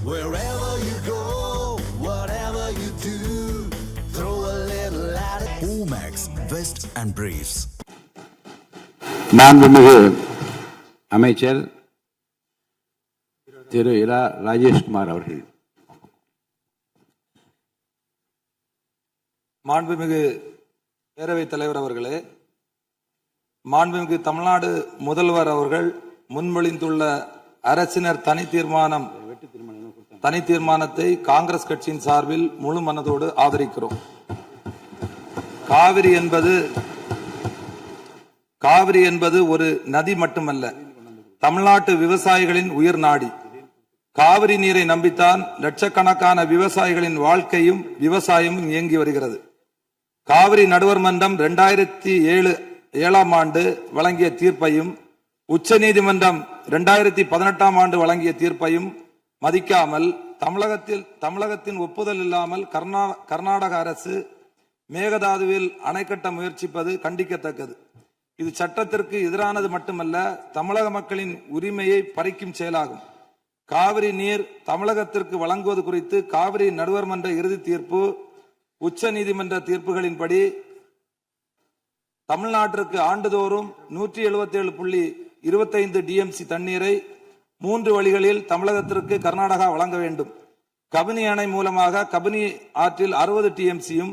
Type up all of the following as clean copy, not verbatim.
Wherever you go, whatever you do, throw a little at it. Omax, Vest and Briefs. மாண்புமிகு அமைச்சர் திரு இரா ராஜேஷ்குமார் அவர்கள். மாண்புமிகு பேரவைத் தலைவர் அவர்களே, மாண்புமிகு தமிழ்நாடு முதல்வர் அவர்கள் முன்மொழிந்துள்ள அரசினர் தனி தீர்மானத்தை காங்கிரஸ் கட்சியின் சார்பில் முழு மனதோடு ஆதரிக்கிறோம். காவிரி என்பது ஒரு நதி மட்டுமல்ல, தமிழ்நாட்டு விவசாயிகளின் உயிர் நாடி. காவிரி நீரை நம்பித்தான் லட்சக்கணக்கான விவசாயிகளின் வாழ்க்கையும் விவசாயமும் இயங்கி வருகிறது. காவிரி நடுவர் மன்றம் 2007ஆம் ஆண்டு வழங்கிய தீர்ப்பையும் உச்ச நீதிமன்றம் 2018ஆம் ஆண்டு வழங்கிய தீர்ப்பையும் மதிக்காமல் தமிழகத்தின் ஒப்புதல் இல்லாமல் கர்நாடக அரசு மேகதாதுவில் அணை கட்ட முயற்சிப்பது கண்டிக்கத்தக்கது. இது சட்டத்திற்கு எதிரானது மட்டுமல்ல, தமிழக மக்களின் உரிமையை பறிக்கும் செயலாகும். காவிரி நீர் தமிழகத்திற்கு வழங்குவது குறித்து காவிரி நடுவர் மன்ற இறுதி தீர்ப்பு, உச்ச நீதிமன்ற தீர்ப்புகளின்படி தமிழ்நாட்டிற்கு ஆண்டுதோறும் 177.25 டிஎம்சி தண்ணீரை 3 வழிகளில் தமிழகத்திற்கு கர்நாடகா வழங்க வேண்டும். கபினி அணை மூலமாக கபினி ஆற்றில் 60 டிஎம்சியும்,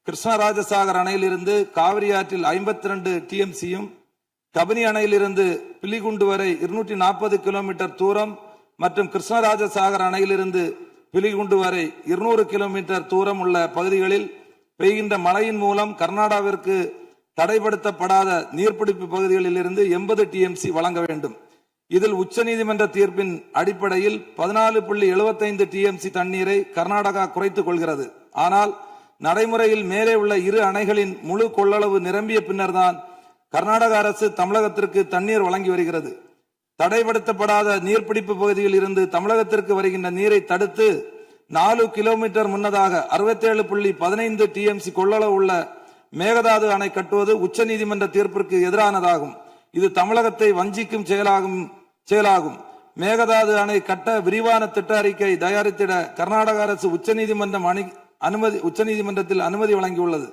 கிருஷ்ணராஜசாகர் அணையிலிருந்து காவிரி ஆற்றில் 52 டிஎம்சியும், கபினி அணையிலிருந்து பிலிகுண்டு வரை 240 கிலோமீட்டர் தூரம் மற்றும் கிருஷ்ணராஜசாகர் அணையிலிருந்து பிலிகுண்டு வரை 200 கிலோமீட்டர் தூரம் உள்ள பகுதிகளில் பெய்கின்ற மழையின் மூலம் கர்நாடகாவிற்கு தடைப்படுத்தப்படாத நீர்பிடிப்பு பகுதிகளில் இருந்து 80 டிஎம்சி வழங்க வேண்டும். இதில் உச்ச நீதிமன்ற தீர்ப்பின் அடிப்படையில் 14.75 டிஎம்சி தண்ணீரை கர்நாடகா குறைத்துக் கொள்கிறது. ஆனால் நடைமுறையில் மேலே உள்ள இரு அணைகளின் முழு கொள்ளளவு நிரம்பிய பின்னர் தான் கர்நாடக அரசு தமிழகத்திற்கு தண்ணீர் வழங்கி வருகிறது. தடைப்படுத்தப்படாத நீர்பிடிப்பு பகுதியில் இருந்து தமிழகத்திற்கு வருகின்ற நீரை தடுத்து 4 கிலோமீட்டர் முன்னதாக 67.15 டிஎம்சி கொள்ளளவு உள்ள மேகதாது அணை கட்டுவது உச்ச நீதிமன்ற தீர்ப்பிற்கு எதிரானதாகும். இது தமிழகத்தை வஞ்சிக்கும் செயலாகும். மேகதாது அணை கட்ட விரிவான திட்ட அறிக்கை தயாரித்திட கர்நாடக அரசு உச்சநீதிமன்றத்தில் அனுமதி வழங்கியுள்ளது.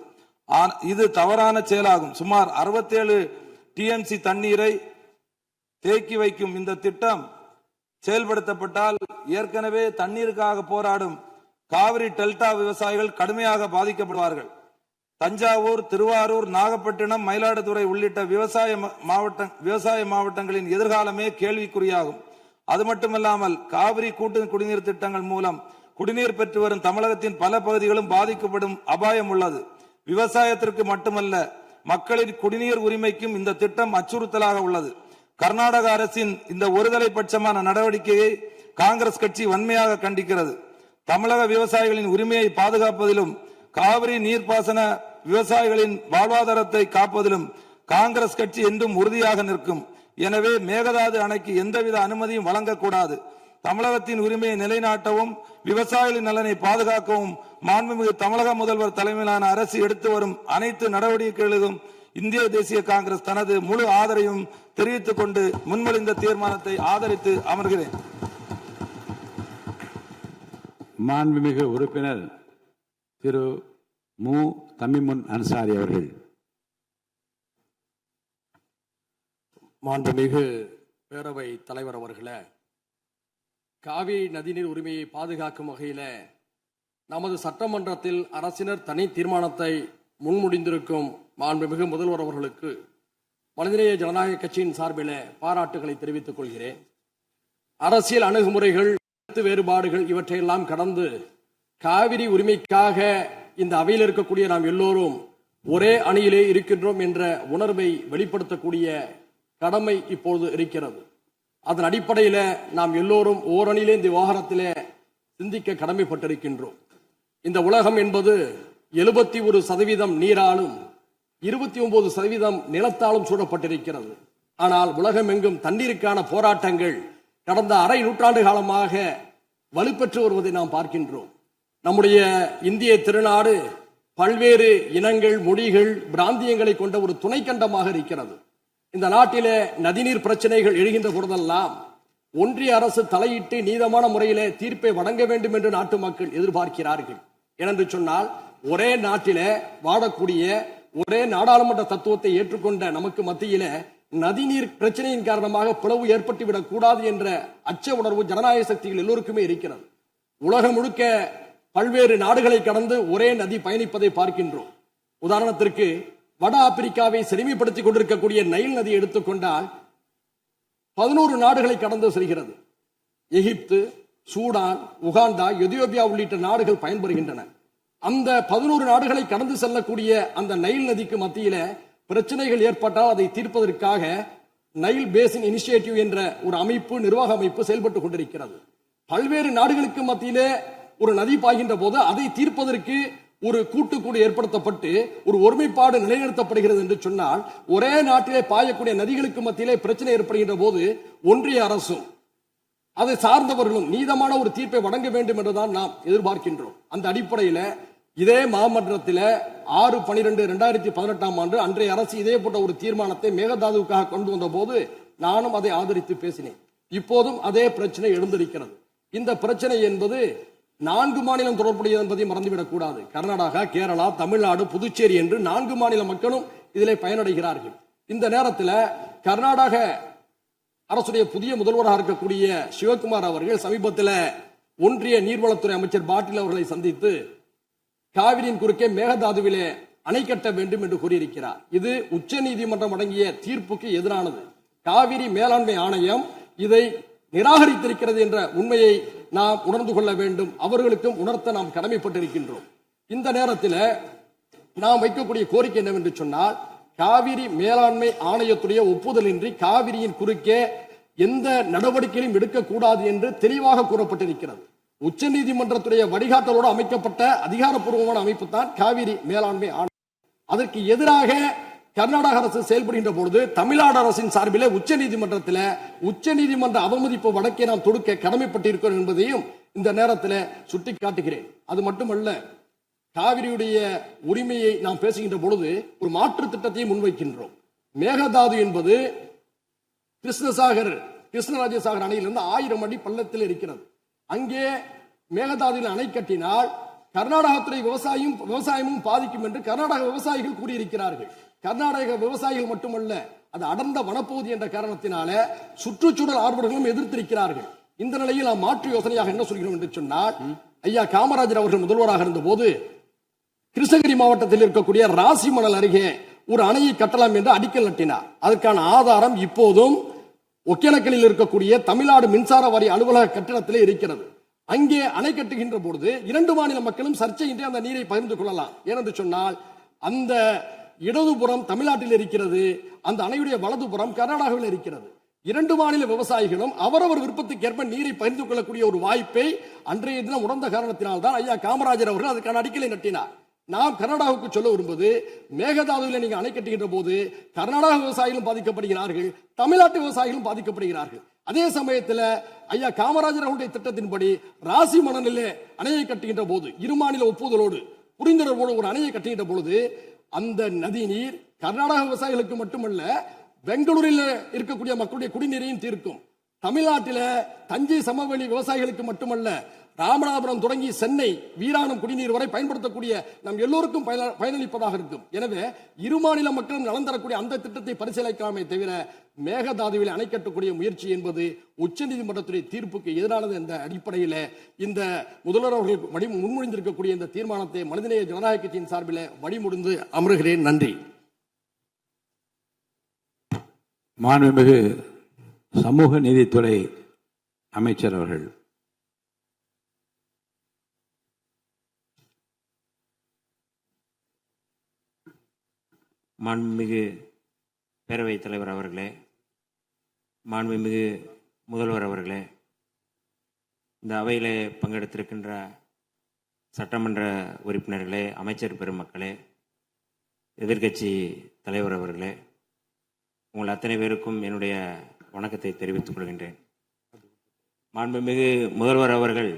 இது தவறான செயலாகும். சுமார் 67 டிஎம்சி தண்ணீரை தேக்கி வைக்கும் இந்த திட்டம் செயல்படுத்தப்பட்டால் ஏற்கனவே தண்ணீருக்காக போராடும் காவிரி டெல்டா விவசாயிகள் கடுமையாக பாதிக்கப்படுவார்கள். தஞ்சாவூர், திருவாரூர், நாகப்பட்டினம், மயிலாடுதுறை உள்ளிட்ட விவசாய மாவட்டங்களின் எதிர்காலமே கேள்விக்குறியாகும். அது மட்டுமல்லாமல் காவிரி கூட்டு குடிநீர் திட்டங்கள் மூலம் குடிநீர் பெற்று வரும் தமிழகத்தின் பல பகுதிகளும் பாதிக்கப்படும் அபாயம் உள்ளது. விவசாயத்திற்கு மட்டுமல்ல, மக்களின் குடிநீர் உரிமைக்கும் இந்த திட்டம் அச்சுறுத்தலாக உள்ளது. கர்நாடக அரசின் இந்த ஒருதலை பட்சமான நடவடிக்கையை காங்கிரஸ் கட்சி வன்மையாக கண்டிக்கிறது. தமிழக விவசாயிகளின் உரிமையை பாதுகாப்பதிலும் காவிரி நீர்ப்பாசன விவசாயிகளின் வாழ்வாதாரத்தை காப்பதிலும் காங்கிரஸ் கட்சி என்றும் உறுதியாக நிற்கும். எனவே மேகதாது அணைக்கு எந்தவித அனுமதியும் வழங்கக்கூடாது. தமிழகத்தின் உரிமையை நிலைநாட்டவும் விவசாயிகளின் நலனை பாதுகாக்கவும் மாண்புமிகு தமிழக முதல்வர் தலைமையிலான அரசு எடுத்து வரும் அனைத்து நடவடிக்கைகளுக்கும் இந்திய தேசிய காங்கிரஸ் தனது முழு ஆதரவையும் தெரிவித்துக் கொண்டு முன்மொழிந்த தீர்மானத்தை ஆதரித்து அமர்கிறேன். மாண்புமிகு உறுப்பினர் திரு மு தமிமுன் அன்சாரி அவர்கள். மாண்புமிகு பேரவை தலைவர் அவர்களே, காவிரி நதிநீர் உரிமையை பாதுகாக்கும் வகையில் நமது சட்டமன்றத்தில் அரசினர் தனி தீர்மானத்தை முன்மொழிந்திருக்கும் மாண்புமிகு முதல்வர் அவர்களுக்கு மனிதநேய ஜனநாயக கட்சியின் சார்பில் பாராட்டுகளை தெரிவித்துக் கொள்கிறேன். அரசியல் அணுகுமுறைகள், கருத்து வேறுபாடுகள் இவற்றையெல்லாம் கடந்து காவிரி உரிமைக்காக இந்த அவையில் இருக்கக்கூடிய நாம் எல்லோரும் ஒரே அணியிலே இருக்கின்றோம் என்ற உணர்வை வெளிப்படுத்தக்கூடிய கடமை இப்போது இருக்கிறது. அதன் அடிப்படையில் நாம் எல்லோரும் ஓரணியிலே இந்த விவகாரத்திலே சிந்திக்க கடமைப்பட்டிருக்கின்றோம். இந்த உலகம் என்பது 71% நீராலும் 29% நிலத்தாலும் சூழப்பட்டிருக்கிறது. ஆனால் உலகம் எங்கும் தண்ணீருக்கான போராட்டங்கள் கடந்த அரை நூற்றாண்டு காலமாக வலுப்பெற்று வருவதை நாம் பார்க்கின்றோம். நம்முடைய இந்திய திருநாடு பல்வேறு இனங்கள், மொழிகள், பிராந்தியங்களை கொண்ட ஒரு துணைக்கண்டமாக இருக்கிறது. இந்த நாட்டிலே நதிநீர் பிரச்சனைகள் எழுகின்ற பொழுதெல்லாம் ஒன்றிய அரசு தலையிட்டு நீதமான முறையிலே தீர்ப்பை வழங்க வேண்டும் என்று நாட்டு மக்கள் எதிர்பார்க்கிறார்கள். ஏனென்று சொன்னால் ஒரே நாட்டிலே வாழக்கூடிய ஒரே நாடாளுமன்ற தத்துவத்தை ஏற்றுக்கொண்ட நமக்கு மத்தியில நதிநீர் பிரச்சனையின் காரணமாக பிளவு ஏற்பட்டுவிடக் கூடாது என்ற அச்ச உணர்வு ஜனநாயக சக்திகள் எல்லோருக்குமே இருக்கிறது. உலகம் முழுக்க பல்வேறு நாடுகளை கடந்து ஒரே நதி பயணிப்பதை பார்க்கின்றோம். உதாரணத்திற்கு வட ஆப்பிரிக்காவை செழுமைப்படுத்திக் கொண்டிருக்கக்கூடிய நைல் நதி எடுத்துக்கொண்டால் 11 நாடுகளை கடந்து செல்கிறது. எகிப்து, சூடான், உகாண்டா, எதியோப்பியா உள்ளிட்ட நாடுகள் பயன்பெறுகின்றன. அந்த 11 நாடுகளை கடந்து செல்லக்கூடிய அந்த நைல் நதிக்கு மத்தியில பிரச்சனைகள் ஏற்பட்டால் அதை தீர்ப்பதற்காக நைல் பேசின் இனிஷியேட்டிவ் என்ற ஒரு அமைப்பு, நிர்வாக அமைப்பு செயல்பட்டுக் கொண்டிருக்கிறது. பல்வேறு நாடுகளுக்கு மத்தியிலே ஒரு நதி பாய்கின்ற போது அதை தீர்ப்பதற்கு ஒரு கூட்டுக்குழு ஏற்படுத்தப்பட்டு ஒரு ஒருமைப்பாடு நிலைநிறுத்தப்படுகிறது என்று சொன்னால், ஒரே நாட்டிலே பாயக்கூடிய நதிகளுக்கு மத்தியிலே பிரச்சனை ஏற்படுகின்ற போது ஒன்றிய அரசும் அதை சார்ந்தவர்களும் நீதமான ஒரு தீர்ப்பை வழங்க வேண்டும் என்றுதான் நாம் எதிர்பார்க்கின்றோம். அந்த அடிப்படையில் இதே மாமன்றத்தில் 6/12/2018 ஆண்டு அன்றைய அரசு இதே போன்ற ஒரு தீர்மானத்தை மேகதாதுவுக்காக கொண்டு வந்த போது நானும் அதை ஆதரித்து பேசினேன். இப்போதும் அதே பிரச்சனை எழுந்திருக்கிறது. இந்த பிரச்சனை என்பது 4 மாநிலம் தொடர்புடையது என்பதை மறந்துவிடக் கூடாது. கர்நாடகா, கேரளா, தமிழ்நாடு, புதுச்சேரி என்று 4 மாநில மக்களும் இதிலே பயனடைகிறார்கள். இந்த நேரத்தில் கர்நாடக அரசுடைய புதிய முதல்வராக இருக்கக்கூடிய சிவகுமார் அவர்கள் சமீபத்தில் ஒன்றிய நீர்வளத்துறை அமைச்சர் பாட்டீல் அவர்களை சந்தித்து காவிரியின் குறுக்கே மேகதாதுவிலே அணை கட்ட வேண்டும் என்று கூறியிருக்கிறார். இது உச்ச நீதிமன்றம் வழங்கிய தீர்ப்புக்கு எதிரானது. காவிரி மேலாண்மை ஆணையம் இதை நிராகரித்திருக்கிறது என்ற உண்மையை நாம் உணர்ந்து கொள்ள வேண்டும். அவர்களுக்கும் உணர்த்த நாம் கடமைப்பட்டிருக்கின்றோம். இந்த நேரத்தில் நாம் வைக்கக்கூடிய கோரிக்கை என்னவென்று சொன்னால், காவிரி மேலாண்மை ஆணையத்துடைய ஒப்புதலின்றி காவிரியின் குறுக்கே எந்த நடவடிக்கையும் எடுக்கக்கூடாது என்று தெளிவாக கூறப்பட்டிருக்கிறது. உச்ச நீதிமன்றத்துடைய வழிகாட்டலோடு அமைக்கப்பட்ட அதிகாரப்பூர்வமான அமைப்பு தான் காவிரி மேலாண்மை ஆணையம். அதற்கு எதிராக கர்நாடக அரசு செயல்படுகின்ற பொழுது தமிழ்நாடு அரசின் சார்பில் உச்ச நீதிமன்ற அவமதிப்பு வழக்கை நாம் தொடுக்க கடமைப்பட்டிருக்கிறோம் என்பதையும் இந்த நேரத்தில் சுட்டிக்காட்டுகிறேன். அது மட்டுமல்ல, காவிரியுடைய உரிமையை நாம் பேசுகின்ற பொழுது ஒரு மாற்று திட்டத்தை முன்வைக்கின்றோம். மேகதாது என்பது கிருஷ்ணராஜசாகர் அணையிலிருந்து 1000 அடி பள்ளத்தில் இருக்கிறது. அங்கே மேகதாதுவில் அணை கட்டினால் கர்நாடகத்துறை விவசாயமும் பாதிக்கும் என்று கர்நாடக விவசாயிகள் கூறியிருக்கிறார்கள். கர்நாடக விவசாயிகள் மட்டுமல்ல, அது அடர்ந்த வனப்பகுதி என்ற காரணத்தினால சுற்றுச்சூழல் ஆர்வலர்களும் எதிர்த்திருக்கிறார்கள். இந்த நிலையில் நாம் மாற்று யோசனையாக என்ன சொல்கிறோம் என்று சொன்னால், ஐயா காமராஜர் அவர்கள் முதல்வராக இருந்த போது கிருஷ்ணகிரி மாவட்டத்தில் இருக்கக்கூடிய ராசிமணல் அருகே ஒரு அணையை கட்டலாம் என்று அடிக்கல் நட்டினார். அதற்கான ஆதாரம் இப்போதும் ஒகேனக்கலில் இருக்கக்கூடிய தமிழ்நாடு மின்சார வாரிய அலுவலக கட்டிடத்திலே இருக்கிறது. அங்கே அணை கட்டுகின்ற பொழுது 2 மாநில மக்களும் சர்ச்சையின்றி அந்த நீரை பகிர்ந்து கொள்ளலாம். ஏனென்று சொன்னால், அந்த இடதுபுறம் தமிழ்நாட்டில் இருக்கிறது, அந்த அணையுடைய வலதுபுறம் கர்நாடகாவில் இருக்கிறது. 2 மாநில விவசாயிகளும் அவரவர் விருப்பத்துக்கேற்ப நீரை பகிர்ந்து கொள்ளக்கூடிய ஒரு வாய்ப்பை அன்றைய தினம் உணர்ந்த காரணத்தினால்தான் ஐயா காமராஜர் அவர்கள் அதுக்கான அடிக்கலை நட்டினார். நாம் கர்நாடகாவுக்கு சொல்ல விரும்புவது, மேகதாதுவில் நீங்க அணை கட்டுகின்ற போது கர்நாடக விவசாயிகளும் பாதிக்கப்படுகிறார்கள், தமிழ்நாட்டு விவசாயிகளும் பாதிக்கப்படுகிறார்கள். அதே சமயத்தில் ஐயா காமராஜர் அவருடைய திட்டத்தின்படி ராசி மணலிலே அணையை கட்டுகின்ற போது 2 மாநில ஒப்புதலோடு புரிந்துணர்வோடு ஒரு அணையை கட்டுகின்ற பொழுது அந்த நதி நீர் கர்நாடக விவசாயிகளுக்கு மட்டுமல்ல, பெங்களூரில் இருக்கக்கூடிய மக்களுடைய குடிநீரையும் தீர்க்கும். தமிழ்நாட்டில் தஞ்சை சமவெளி விவசாயிகளுக்கு மட்டுமல்ல, ராமநாதபுரம் தொடங்கி சென்னை வீராணம் குடிநீர் வரை பயன்படுத்தக்கூடிய நம் எல்லோருக்கும் பயனளிப்பதாக இருக்கும். எனவே 2 மாநில மக்களும் நலன் தரக்கூடிய அந்த திட்டத்தை பரிசீலிக்காமே தவிர மேகதாதுவில் அணை கட்டக்கூடிய முயற்சி என்பது உச்சநீதிமன்றத்துடைய தீர்ப்புக்கு எதிரானது என்ற அடிப்படையில் இந்த முதல்வர் அவர்கள் முன்மொழிந்திருக்கக்கூடிய இந்த தீர்மானத்தை மனிதநேய ஜனநாயக கட்சியின் சார்பில் வழிமுடிந்து அமர்கிறேன். நன்றி. மாண்புமிகு சமூக நீதித்துறை அமைச்சர் அவர்கள். மாண்புமிகு பேரவைத் தலைவர் அவர்களே, மாண்புமிகு முதல்வர் அவர்களே, இந்த அவையில் பங்கெடுத்திருக்கின்ற சட்டமன்ற உறுப்பினர்களே, அமைச்சர் பெருமக்களே, எதிர்க்கட்சி தலைவர் அவர்களே, உங்கள் அத்தனை பேருக்கும் என்னுடைய வணக்கத்தை தெரிவித்துக் கொள்கின்றேன். மாண்புமிகு முதல்வர் அவர்கள்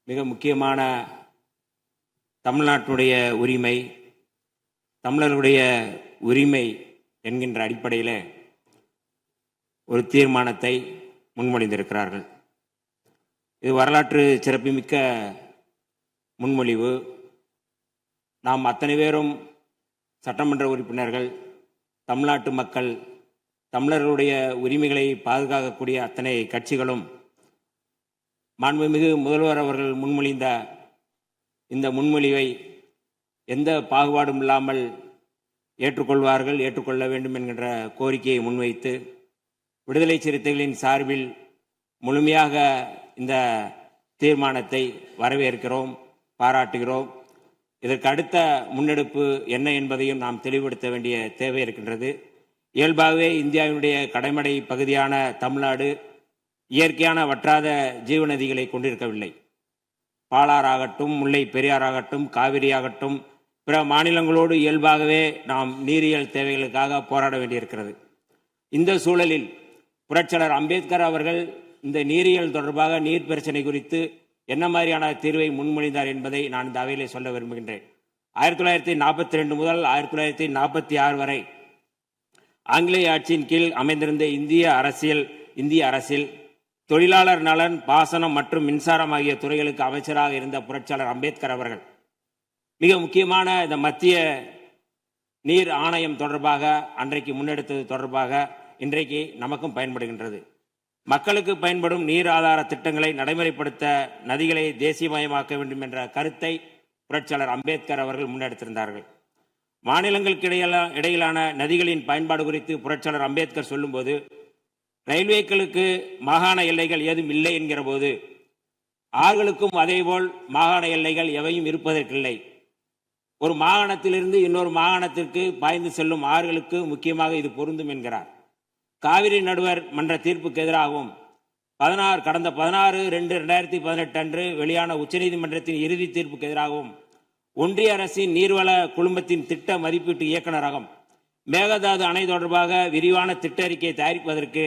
மிக முக்கியமான தமிழ்நாட்டுடைய உரிமை, தமிழர்களுடைய உரிமை என்கின்ற அடிப்படையில் ஒரு தீர்மானத்தை முன்மொழிந்திருக்கிறார்கள். இது வரலாற்று சிறப்புமிக்க முன்மொழிவு. நாம் அத்தனை பேரும் சட்டமன்ற உறுப்பினர்கள், தமிழ்நாட்டு மக்கள், தமிழர்களுடைய உரிமைகளை பாதுகாக்கக்கூடிய அத்தனை கட்சிகளும் மாண்புமிகு முதல்வர் அவர்கள் முன்மொழிந்த இந்த முன்மொழிவை எந்த பாகுபாடும் இல்லாமல் ஏற்றுக்கொள்வார்கள், ஏற்றுக்கொள்ள வேண்டும் என்கின்ற கோரிக்கையை முன்வைத்து விடுதலை சிறுத்தைகளின் சார்பில் முழுமையாக இந்த தீர்மானத்தை வரவேற்கிறோம், பாராட்டுகிறோம். இதற்கு அடுத்த முன்னெடுப்பு என்ன என்பதையும் நாம் தெளிவுபடுத்த வேண்டிய தேவை இருக்கின்றது. இயல்பாகவே இந்தியாவினுடைய கடைமடை பகுதியான தமிழ்நாடு இயற்கையான வற்றாத ஜீவநதிகளை கொண்டிருக்கவில்லை. பாலாறாகட்டும், முல்லை பெரியாறாகட்டும், காவிரியாகட்டும், பிற மாநிலங்களோடு இயல்பாகவே நாம் நீரியல் தேவைகளுக்காக போராட வேண்டியிருக்கிறது. இந்த சூழலில் புரட்சியாளர் அம்பேத்கர் அவர்கள் இந்த நீரியல் தொடர்பாக நீர் பிரச்சனை குறித்து என்ன மாதிரியான தீர்வை முன்மொழிந்தார் என்பதை நான் இந்த அவையிலே சொல்ல விரும்புகின்றேன். 1942 முதல் 1946 வரை ஆங்கிலேய ஆட்சியின் கீழ் அமைந்திருந்த இந்திய அரசில் தொழிலாளர் நலன், பாசனம் மற்றும் மின்சாரம் ஆகிய துறைகளுக்கு அமைச்சராக இருந்த புரட்சியாளர் அம்பேத்கர் அவர்கள் மிக முக்கியமான இந்த மத்திய நீர் ஆணையம் தொடர்பாக அன்றைக்கு முன்னெடுத்தது தொடர்பாக இன்றைக்கு நமக்கும் பயன்படுகின்றது. மக்களுக்கு பயன்படும் நீர் ஆதார திட்டங்களை நடைமுறைப்படுத்த நதிகளை தேசியமயமாக்க வேண்டும் என்ற கருத்தை புரட்சியாளர் அம்பேத்கர் அவர்கள் முன்னெடுத்திருந்தார்கள். மாநிலங்களுக்கு இடையிலான நதிகளின் பயன்பாடு குறித்து புரட்சியாளர் அம்பேத்கர் சொல்லும்போது, ரயில்வேக்களுக்கு மாகாண எல்லைகள் ஏதும் இல்லை என்கிற போது, ஆறுகளுக்கும் அதேபோல் மாகாண எல்லைகள் எவையும் இருப்பதற்கில்லை. ஒரு மாகாணத்திலிருந்து இன்னொரு மாகாணத்திற்கு பாய்ந்து செல்லும் ஆறுகளுக்கு முக்கியமாக இது பொருந்தும் என்கிறார். காவிரி நடுவர் மன்ற தீர்ப்புக்கு எதிராகவும் கடந்த 16/2/2018 அன்று வெளியான உச்சநீதிமன்றத்தின் இறுதி தீர்ப்புக்கு எதிராகவும் ஒன்றிய அரசின் நீர்வள குழுமத்தின் திட்ட மதிப்பீட்டு இயக்குநரகம் மேகதாது அணை தொடர்பாக விரிவான திட்ட அறிக்கையை தயாரிப்பதற்கு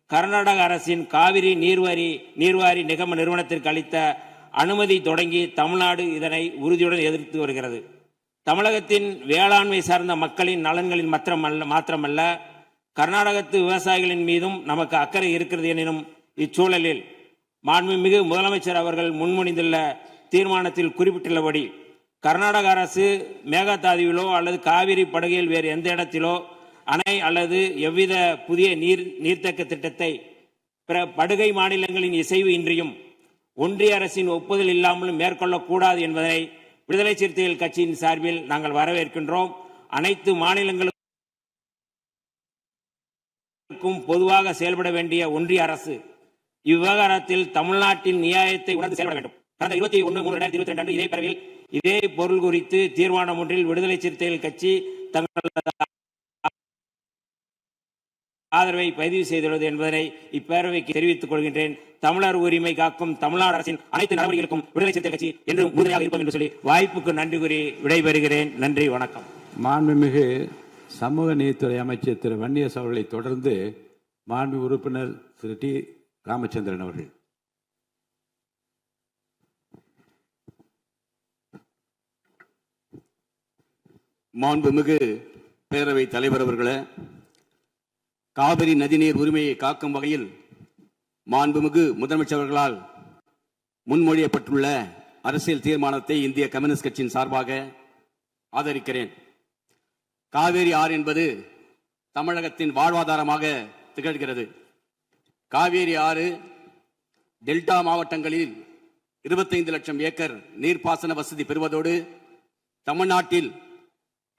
கர்நாடக அரசின் காவிரி நீர்வாரி நிகம நிறுவனத்திற்கு அளித்த அனுமதி தொடங்கி தமிழ்நாடு இதனை உறுதியுடன் எதிர்த்து வருகிறது. தமிழகத்தின் வேளாண்மை சார்ந்த மக்களின் நலன்களின் மாத்திரமல்ல, கர்நாடகத்து விவசாயிகளின் மீதும் நமக்கு அக்கறை இருக்கிறது எனினும் இச்சூழலில் மாண்புமிகு முதலமைச்சர் அவர்கள் முன்மொழிந்துள்ள தீர்மானத்தில் குறிப்பிட்டுள்ளபடி கர்நாடக அரசு மேகதாதுவிலோ அல்லது காவிரி படுகையில் வேறு எந்த இடத்திலோ அணை அல்லது எவ்வித புதிய நீர்த்தேக்க திட்டத்தை பிற படுகை மாநிலங்களின் இசைவு இன்றியும் ஒன்றிய அரசின் ஒப்புதல் இல்லாமலும் மேற்கொள்ளக்கூடாது என்பதை விடுதலை சிறுத்தைகள் கட்சியின் சார்பில் நாங்கள் வரவேற்கின்றோம். அனைத்து மாநிலங்களுக்கும் பொதுவாக செயல்பட வேண்டிய ஒன்றிய அரசு இவ்விவகாரத்தில் தமிழ்நாட்டின் நியாயத்தை உணர்ந்து செயல்பட வேண்டும். கடந்த 21/3/2022 அன்று இதே பேரவையில் இதே பொருள் குறித்து தீர்மானம் ஒன்றில் விடுதலை சிறுத்தைகள் கட்சி தங்களது ஆதரவை பதிவு செய்துள்ளது என்பதனை இப்பேரவைக்கு தெரிவித்துக் கொள்கின்றேன். தமிழர் உரிமை காக்கும் தமிழ்நாடு அரசின் அனைத்து நடவடிக்கைகளுக்கும் விடுதலை சிறுத்தைகள் கட்சி என்று உறுதியாக இருப்போம் என்று சொல்லி வாய்ப்புக்கு நன்றி கூறி விடைபெறுகிறேன். நன்றி, வணக்கம். மாண்புமிகு சமூக நீதித்துறை அமைச்சர் திரு வன்னியரசு அவர்களை தொடர்ந்து மாண்பு உறுப்பினர் திரு டி ராமச்சந்திரன் அவர்கள். மாண்புமிகு பேரவை தலைவர் அவர்களே, காவிரி நதிநீர் உரிமையை காக்கும் வகையில் மாண்புமிகு முதலமைச்சர் அவர்களால் முன்மொழியப்பட்டுள்ள அரசியல் தீர்மானத்தை இந்திய கம்யூனிஸ்ட் கட்சியின் சார்பாக ஆதரிக்கிறேன். காவேரி ஆறு என்பது தமிழகத்தின் வாழ்வாதாரமாக திகழ்கிறது. காவேரி ஆறு டெல்டா மாவட்டங்களில் 25 லட்சம் ஏக்கர் நீர்ப்பாசன வசதி பெறுவதோடு தமிழ்நாட்டில்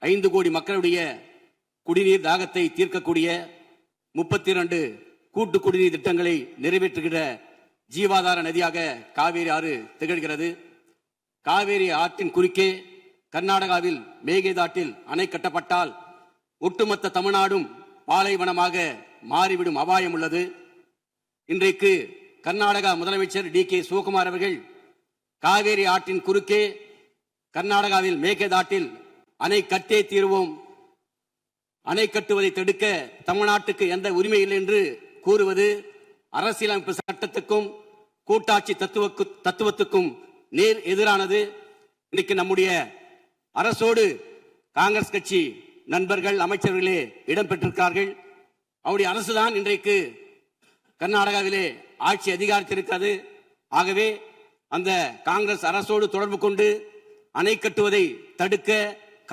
5 கோடி மக்களுடைய குடிநீர் தாகத்தை தீர்க்கக்கூடிய 32 கூட்டு குடிநீர் திட்டங்களை நிறைவேற்றுகிற ஜீவாதார நதியாக காவேரி ஆறு திகழ்கிறது. காவேரி ஆற்றின் குறுக்கே கர்நாடகாவில் மேகதாட்டில் அணை கட்டப்பட்டால் ஒட்டுமொத்த தமிழ்நாடும் பாலைவனமாக மாறிவிடும் அபாயம் உள்ளது. இன்றைக்கு கர்நாடகா முதலமைச்சர் டி.கே. சிவகுமார் அவர்கள் காவேரி ஆற்றின் குறுக்கே கர்நாடகாவில் மேகதாட்டில் அணை கட்டே தீர்வோம், அணை கட்டுவதை தடுக்க தமிழ்நாட்டுக்கு எந்த உரிமை இல்லை என்று கூறுவது அரசியலமைப்பு சட்டத்துக்கும் கூட்டாட்சி தத்துவத்துக்கும் நேர் எதிரானது. இன்னைக்கு நம்முடைய அரசோடு காங்கிரஸ் கட்சி நண்பர்கள் அமைச்சர்களே இடம்பெற்றிருக்கிறார்கள். அவருடைய அரசுதான் இன்றைக்கு கர்நாடகாவிலே ஆட்சி அதிகாரத்தில் இருக்கிறது. ஆகவே அந்த காங்கிரஸ் அரசோடு தொடர்பு கொண்டு அணை கட்டுவதை தடுக்க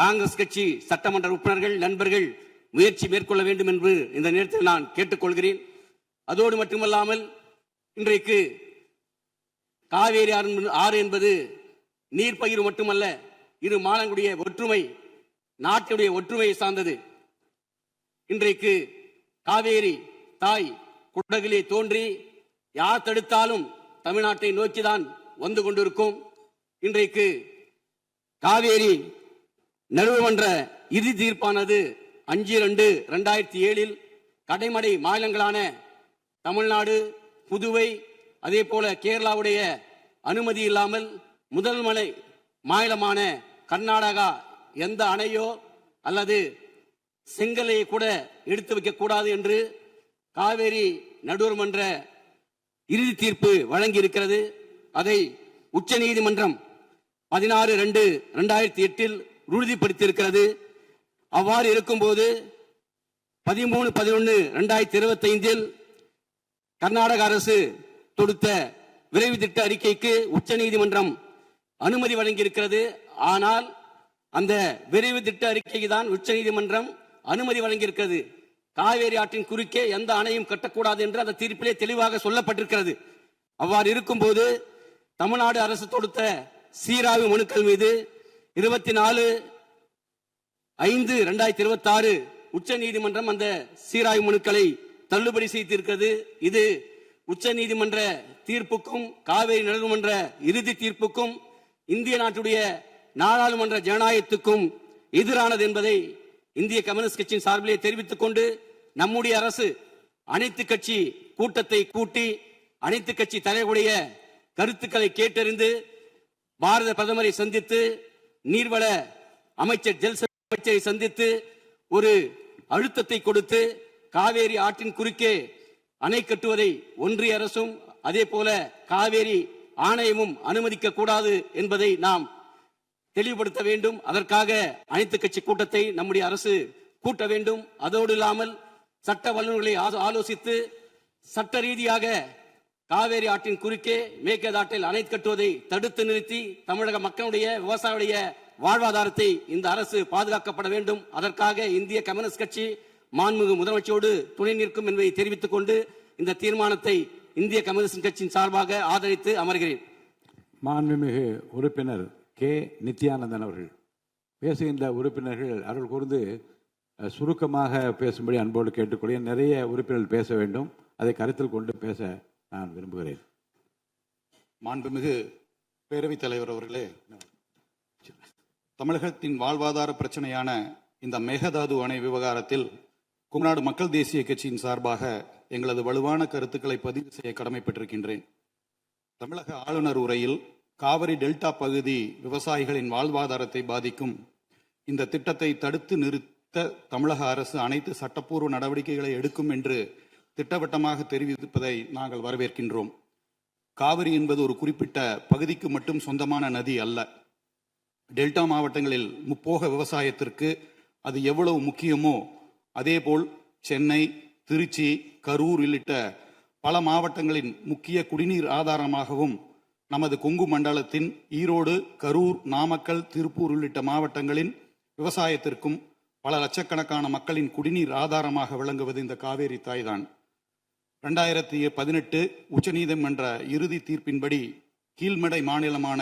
காங்கிரஸ் கட்சி சட்டமன்ற உறுப்பினர்கள் நண்பர்கள் முயற்சி மேற்கொள்ள வேண்டும் என்று இந்த நேரத்தில் நான் கேட்டுக்கொள்கிறேன். அதோடு மட்டுமல்லாமல் இன்றைக்கு காவேரி ஆறு என்பது நீர் பகிர்வு மட்டுமல்ல, இரு மாநிலங்களுடைய ஒற்றுமை, நாட்டுடைய ஒற்றுமையை சார்ந்தது. இன்றைக்கு காவேரி தாய் குடகிலே தோன்றி யார் தடுத்தாலும் தமிழ்நாட்டை நோக்கிதான் வந்து கொண்டிருக்கும். இன்றைக்கு காவேரி நடுவர்மன்ற இறுதி தீர்ப்பானது 5/2/2007 கடைமடை மாநிலங்களான தமிழ்நாடு, புதுவை, அதே போல கேரளாவுடைய அனுமதி இல்லாமல் முதல் மாநிலமான கர்நாடகா எந்த அணையோ அல்லது செங்கலை கூட எடுத்து வைக்க கூடாது என்று காவேரி நடுவர்மன்ற இறுதி தீர்ப்பு வழங்கி இருக்கிறது. அதை உச்ச நீதிமன்றம் 16/2/2008 உறுதிப்படுத்தியிருக்கிறது. அவ்வாறு இருக்கும்போது 13/11/2025 கர்நாடக அரசு தொடுத்த விரைவு திட்ட அறிக்கைக்கு உச்ச நீதிமன்றம் அனுமதி வழங்கியிருக்கிறது. ஆனால் அந்த விரைவு திட்ட அறிக்கைக்கு தான் உச்ச நீதிமன்றம் அனுமதி வழங்கியிருக்கிறது. காவேரி ஆற்றின் குறுக்கே எந்த அணையும் கட்டக்கூடாது என்று அந்த தீர்ப்பிலே தெளிவாக சொல்லப்பட்டிருக்கிறது. அவ்வாறு இருக்கும்போது தமிழ்நாடு அரசு தொடுத்த சீராய்வு மனுக்கள் மீது 24/5/2026 உச்ச நீதிமன்றம் அந்த சீராய்வு மனுக்களை தள்ளுபடி செய்திருக்கிறது. இது உச்ச நீதிமன்ற தீர்ப்புக்கும் காவேரி நடுவர்மன்ற இறுதி தீர்ப்புக்கும் இந்திய நாட்டுடைய நாடாளுமன்ற ஜனநாயகத்துக்கும் எதிரானது என்பதை இந்திய கம்யூனிஸ்ட் கட்சியின் சார்பிலே தெரிவித்துக் கொண்டு நம்முடைய அரசு அனைத்து கட்சி கூட்டத்தை கூட்டி அனைத்து கட்சி தலைவருடைய கருத்துக்களை கேட்டறிந்து பாரத பிரதமரை சந்தித்து நீர்வள அமைச்சர் அமைச்சரை சந்தித்து ஒரு அழுத்தத்தை கொடுத்து காவேரி ஆற்றின் குறுக்கே அணை கட்டுவதை ஒன்றிய அரசும் அதே போல காவேரி ஆணையமும் அனுமதிக்க கூடாது என்பதை நாம் தெளிவுபடுத்த வேண்டும். அதற்காக அனைத்து கட்சி கூட்டத்தை நம்முடைய அரசு கூட்ட வேண்டும். அதோடு இல்லாமல் சட்ட வல்லுநர்களை ஆலோசித்து சட்ட ரீதியாக காவேரி ஆற்றின் குறுக்கே மேகதாட்டில் அணை கட்டுவதை தடுத்து நிறுத்தி தமிழக மக்களுடைய விவசாயிகளுடைய வாழ்வாதாரத்தை இந்த அரசு பாதுகாக்கப்பட வேண்டும். அதற்காக இந்திய கம்யூனிஸ்ட் கட்சி மாண்புமிகு முதலமைச்சரோடு துணை நிற்கும் என்பதை தெரிவித்துக் கொண்டு இந்த தீர்மானத்தை இந்திய கம்யூனிஸ்ட் கட்சியின் சார்பாக ஆதரித்து அமர்கிறேன். மாண்புமிகு உறுப்பினர் கே. நித்யானந்தன் அவர்கள். பேசுகின்ற உறுப்பினர்கள் அருள் கூர்ந்து சுருக்கமாக பேசும்படி அன்போடு கேட்டுக்கொள்கிறேன். நிறைய உறுப்பினர்கள் பேச வேண்டும். அதை கருத்தில் கொண்டு பேச நான் விரும்புகிறேன். மாண்புமிகு பேரவைத் தலைவர் அவர்களே, தமிழகத்தின் வாழ்வாதார பிரச்சனையான இந்த மேகதாது அணை விவகாரத்தில் குமநாடு மக்கள் தேசிய கட்சியின் சார்பாக எங்களது வலுவான கருத்துக்களை பதிவு செய்ய கடமைப்பட்டிருக்கின்றேன். தமிழக ஆளுநர் உரையில் காவிரி டெல்டா பகுதி விவசாயிகளின் வாழ்வாதாரத்தை பாதிக்கும் இந்த திட்டத்தை தடுத்து நிறுத்த தமிழக அரசு அனைத்து சட்டப்பூர்வ நடவடிக்கைகளை எடுக்கும் என்று திட்டவட்டமாக தெரிவிப்பதை நாங்கள் வரவேற்கின்றோம். காவிரி என்பது ஒரு குறிப்பிட்ட பகுதிக்கு மட்டும் சொந்தமான நதி அல்ல. டெல்டா மாவட்டங்களில் முப்போக விவசாயத்திற்கு அது எவ்வளவு முக்கியமோ அதேபோல் சென்னை, திருச்சி, கரூர் உள்ளிட்ட பல மாவட்டங்களின் முக்கிய குடிநீர் ஆதாரமாகவும் நமது கொங்கு மண்டலத்தின் ஈரோடு, கரூர், நாமக்கல், திருப்பூர் உள்ளிட்ட மாவட்டங்களின் விவசாயத்திற்கும் பல லட்சக்கணக்கான மக்களின் குடிநீர் ஆதாரமாக விளங்குவது இந்த காவேரி தாய்தான். 2018 உச்சநீதிமன்ற இறுதி தீர்ப்பின்படி கீழ்மடை மாநிலமான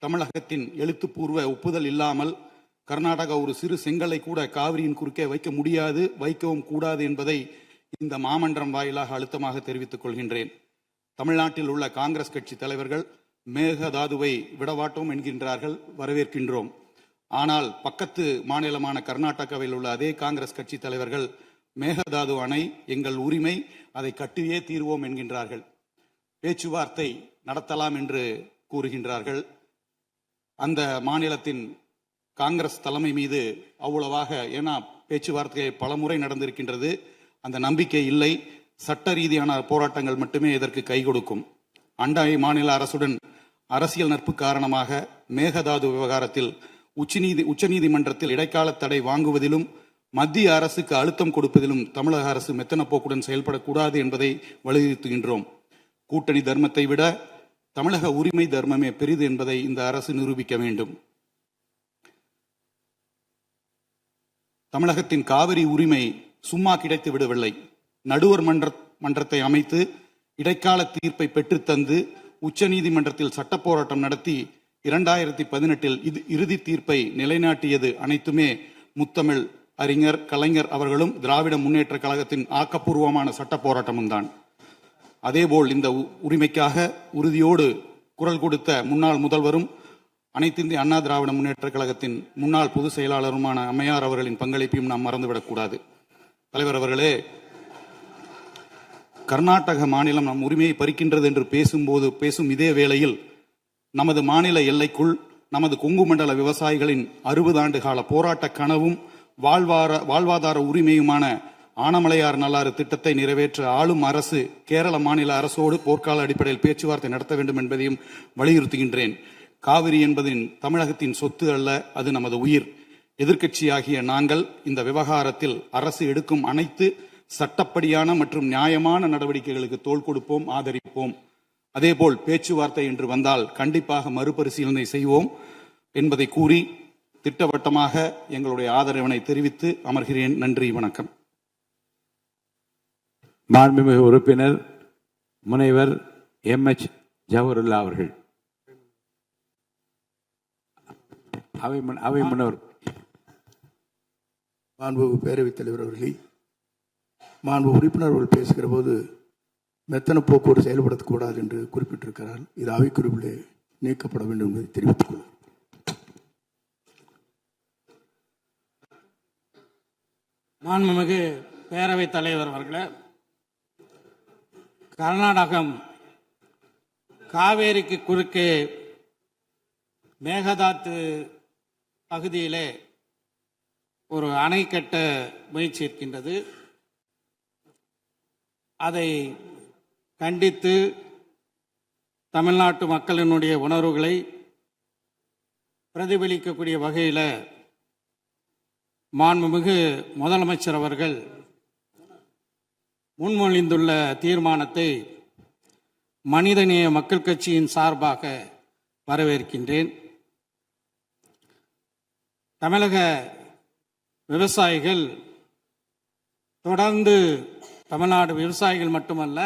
தமிழகத்தின் எழுத்துப்பூர்வ ஒப்புதல் இல்லாமல் கர்நாடகா ஒரு சிறு செங்கலை கூட காவிரியின் குறுக்கே வைக்க முடியாது, வைக்கவும் கூடாது என்பதை இந்த மாமன்றம் வாயிலாக அழுத்தமாக தெரிவித்துக் கொள்கின்றேன். தமிழ்நாட்டில் உள்ள காங்கிரஸ் கட்சி தலைவர்கள் மேகதாதுவை விடவாட்டோம் என்கின்றார்கள், வரவேற்கின்றோம். ஆனால் பக்கத்து மாநிலமான கர்நாடகாவில் உள்ள அதே காங்கிரஸ் கட்சி தலைவர்கள் மேகதாது அணை எங்கள் உரிமை, அதை கட்டியே தீர்வோம் என்கின்றார்கள். பேச்சுவார்த்தை நடத்தலாம் என்று கூறுகின்றார்கள். அந்த மாநிலத்தின் காங்கிரஸ் தலைமை மீது அவ்வளவாக, ஏன்னா பேச்சுவார்த்தை பல முறை நடந்திருக்கின்றது, அந்த நம்பிக்கை இல்லை. சட்ட ரீதியான போராட்டங்கள் மட்டுமே இதற்கு கை கொடுக்கும். அண்டை மாநில அரசுடன் அரசியல் நட்பு காரணமாக மேகதாது விவகாரத்தில் உச்சநீதிமன்றத்தில் இடைக்கால தடை வாங்குவதிலும் மத்திய அரசுக்கு அழுத்தம் கொடுப்பதிலும் தமிழக அரசு மெத்தன போக்குடன் செயல்படக்கூடாது என்பதை வலியுறுத்துகின்றோம். கூட்டணி தர்மத்தை விட தமிழக உரிமை தர்மமே பெரிது என்பதை இந்த அரசு நிரூபிக்க வேண்டும். தமிழகத்தின் காவிரி உரிமை சும்மா கிடைத்து விடவில்லை. நடுவர் மன்றத்தை அமைத்து இடைக்கால தீர்ப்பை பெற்றுத்தந்து உச்சநீதிமன்றத்தில் சட்ட போராட்டம் நடத்தி 2018 இறுதி தீர்ப்பை நிலைநாட்டியது அனைத்துமே முத்தமிழ் அறிஞர் கலைஞர் அவர்களும் திராவிட முன்னேற்ற கழகத்தின் ஆக்கப்பூர்வமான சட்ட போராட்டமும் தான். அதேபோல் இந்த உரிமைக்காக உறுதியோடு குரல் கொடுத்த முன்னாள் முதல்வரும் அனைத்து இந்திய அண்ணா திராவிட முன்னேற்ற கழகத்தின் முன்னாள் பொதுச் செயலாளருமான அம்மையார் அவர்களின் பங்களிப்பையும் நாம் மறந்துவிடக்கூடாது. தலைவர் அவர்களே, கர்நாடக மாநிலம் நம் உரிமையை பறிக்கின்றது என்று பேசும் இதே வேளையில் நமது மாநில எல்லைக்குள் நமது கொங்கு மண்டல விவசாயிகளின் 60 ஆண்டு கால போராட்ட கனவும் வாழ்வாதார உரிமையுமான ஆனமலையார் நல்லாறு திட்டத்தை நிறைவேற்ற ஆளும் அரசு கேரள மாநில அரசோடு போர்க்கால அடிப்படையில் பேச்சுவார்த்தை நடத்த வேண்டும் என்பதையும் வலியுறுத்துகின்றேன். காவிரி என்பதின் தமிழகத்தின் சொத்து அல்ல, அது நமது உயிர். எதிர்க்கட்சியாகிய நாங்கள் இந்த விவகாரத்தில் அரசு எடுக்கும் அனைத்து சட்டப்படியான மற்றும் நியாயமான நடவடிக்கைகளுக்கு தோள் கொடுப்போம், ஆதரிப்போம். அதேபோல் பேச்சுவார்த்தை என்று வந்தால் கண்டிப்பாக மறுபரிசீலனை செய்வோம் என்பதை கூறி திட்டவட்டமாக எங்களுடைய ஆதரவினை தெரிவித்து அமர்கிறேன். நன்றி, வணக்கம். மாண்புமிகு உறுப்பினர் முனைவர் MH ஜவஹருல்லா அவர்கள். அவை முன்னவர். மாண்பு பேரவைத் தலைவர் அவர்களே, மாண்பு உறுப்பினர் அவர்கள் பேசுகிற போது மெத்தன போக்குவரத்து செயல்படக்கூடாது என்று குறிப்பிட்டிருக்கிறார். இது அவை குறிப்பிலே நீக்கப்பட வேண்டும் என்பதை தெரிவித்துக் கொள்கிறேன். மாண்புமிகு பேரவைத் தலைவர் அவர்களே, கர்நாடகம் காவேரிக்கு குறுக்கே மேகதாத்து பகுதியிலே ஒரு அணை கட்ட முயற்சி இருக்கின்றது. அதை கண்டித்து தமிழ்நாட்டு மக்களினுடைய உணர்வுகளை பிரதிபலிக்கக்கூடிய வகையில் மாண்புமிகு முதலமைச்சர் அவர்கள் முன்மொழிந்துள்ள தீர்மானத்தை மனிதநேய மக்கள் கட்சியின் சார்பாக வரவேற்கின்றேன். தமிழக விவசாயிகள் தொடர்ந்து, தமிழ்நாடு விவசாயிகள் மட்டுமல்ல,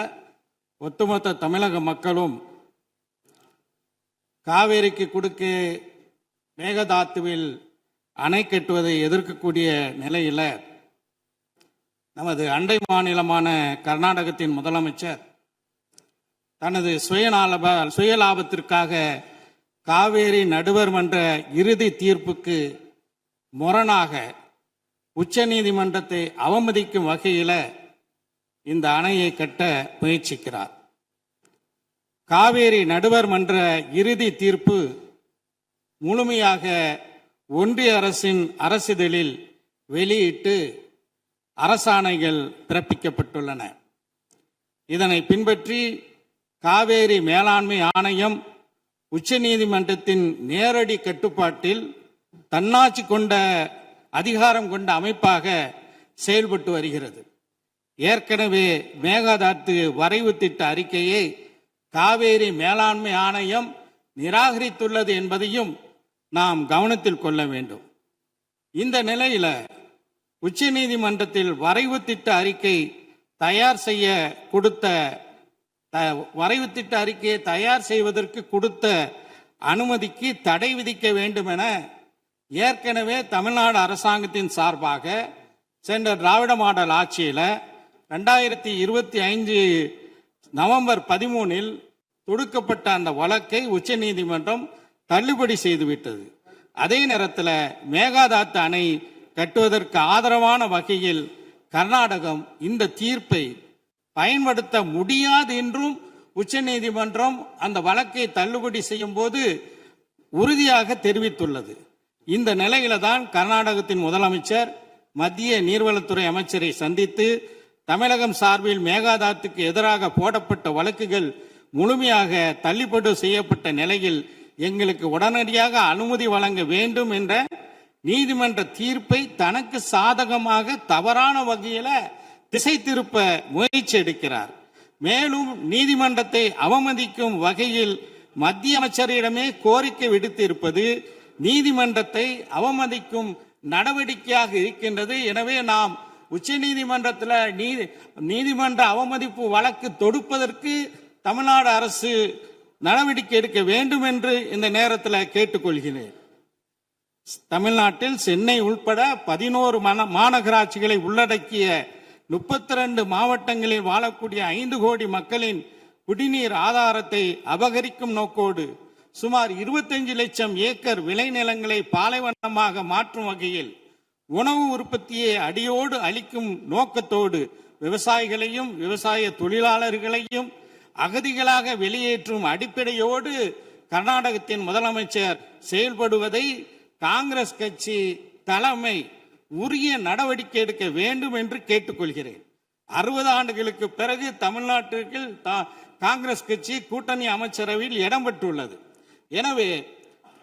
ஒட்டுமொத்த தமிழக மக்களும் காவேரிக்கு குறுக்கே மேகதாத்துவில் அணை கட்டுவதை எதிர்க்கக்கூடிய நிலையில் நமது அண்டை மாநிலமான கர்நாடகத்தின் முதலமைச்சர் தனது சுயலாபத்திற்காக காவேரி நடுவர் மன்ற இறுதி தீர்ப்புக்கு முரணாக உச்சநீதிமன்றத்தை அவமதிக்கும் வகையில் இந்த அணையை கட்ட முயற்சிக்கிறார். காவேரி நடுவர் மன்ற இறுதி தீர்ப்பு முழுமையாக ஒன்றிய அரசின் அரசிதழில் வெளியிட்டு அரசாணைகள் பிறப்பிக்கப்பட்டுள்ளன. இதனை பின்பற்றி காவேரி மேலாண்மை ஆணையம் உச்சநீதிமன்றத்தின் நேரடி கட்டுப்பாட்டில் தன்னாட்சி கொண்ட அதிகாரம் கொண்ட அமைப்பாக செயல்பட்டு வருகிறது. ஏற்கனவே மேகதாத்து வரைவு திட்ட அறிக்கையை காவேரி மேலாண்மை ஆணையம் நிராகரித்துள்ளது என்பதையும் நாம் கவனத்தில் கொள்ள வேண்டும். இந்த நிலையில உச்சநீதிமன்றத்தில் வரைவு திட்ட அறிக்கை தயார் செய்ய கொடுத்த வரைவு திட்ட அறிக்கையை தயார் செய்வதற்கு கொடுத்த அனுமதிக்கு தடை விதிக்க வேண்டும் என ஏற்கனவே தமிழ்நாடு அரசாங்கத்தின் சார்பாக சென்ற திராவிட மாடல் ஆட்சியில் 2025 நவம்பர் 13 தொடுக்கப்பட்ட அந்த வழக்கை உச்சநீதிமன்றம் தள்ளுபடி செய்துவிட்டது. அதே நேரத்தில் மேகதாத்து அணை கட்டுவதற்கு ஆதரவான வகையில் கர்நாடகம் இந்த தீர்ப்பை பயன்படுத்த முடியாது என்றும் உச்சநீதிமன்றம் அந்த வழக்கை தள்ளுபடி செய்யும் போது உறுதியாக தெரிவித்துள்ளது. இந்த நிலையில தான் கர்நாடகத்தின் முதலமைச்சர் மத்திய நீர்வளத்துறை அமைச்சரை சந்தித்து தமிழகம் சார்பில் மேகதாத்துக்கு எதிராக போடப்பட்ட வழக்குகள் முழுமையாக தள்ளுபடி செய்யப்பட்ட நிலையில் எங்களுக்கு உடனடியாக அனுமதி வழங்க வேண்டும் என்ற நீதிமன்ற தீர்ப்பை தனக்கு சாதகமாக தவறான வகையில திசை திருப்ப முயற்சி எடுக்கிறார். மேலும் நீதிமன்றத்தை அவமதிக்கும் வகையில் மத்திய அமைச்சரிடமே கோரிக்கை விடுத்திருப்பது நீதிமன்றத்தை அவமதிக்கும் நடவடிக்கையாக இருக்கின்றது. எனவே நாம் உச்ச நீதிமன்றத்தில் நீதிமன்ற அவமதிப்பு வழக்கு தொடுப்பதற்கு தமிழ்நாடு அரசு நடவடிக்கை எடுக்க வேண்டும் என்று இந்த நேரத்தில் கேட்டுக்கொள்கிறேன். தமிழ்நாட்டில் சென்னை உள்பட 11 மாநகராட்சிகளை உள்ளடக்கிய 32 மாவட்டங்களில் வாழக்கூடிய 5 கோடி மக்களின் குடிநீர் ஆதாரத்தை அபகரிக்கும் நோக்கோடு சுமார் 25 லட்சம் ஏக்கர் விளைநிலங்களை பாலைவனமாக மாற்றும் வகையில் உணவு உற்பத்தியை அடியோடு அளிக்கும் நோக்கத்தோடு விவசாயிகளையும் விவசாய தொழிலாளர்களையும் அகதிகளாக வெளியேற்றும் அடிப்படையோடு கர்நாடகத்தின் முதலமைச்சர் செயல்படுவதை காங்கிரஸ் கட்சி தலைமை உரிய நடவடிக்கை எடுக்க வேண்டும் என்று கேட்டுக்கொள்கிறேன். 60 ஆண்டுகளுக்கு பிறகு தமிழ்நாட்டிற்கு காங்கிரஸ் கட்சி கூட்டணி அமைச்சரவையில் இடம் பெற்றுள்ளது. எனவே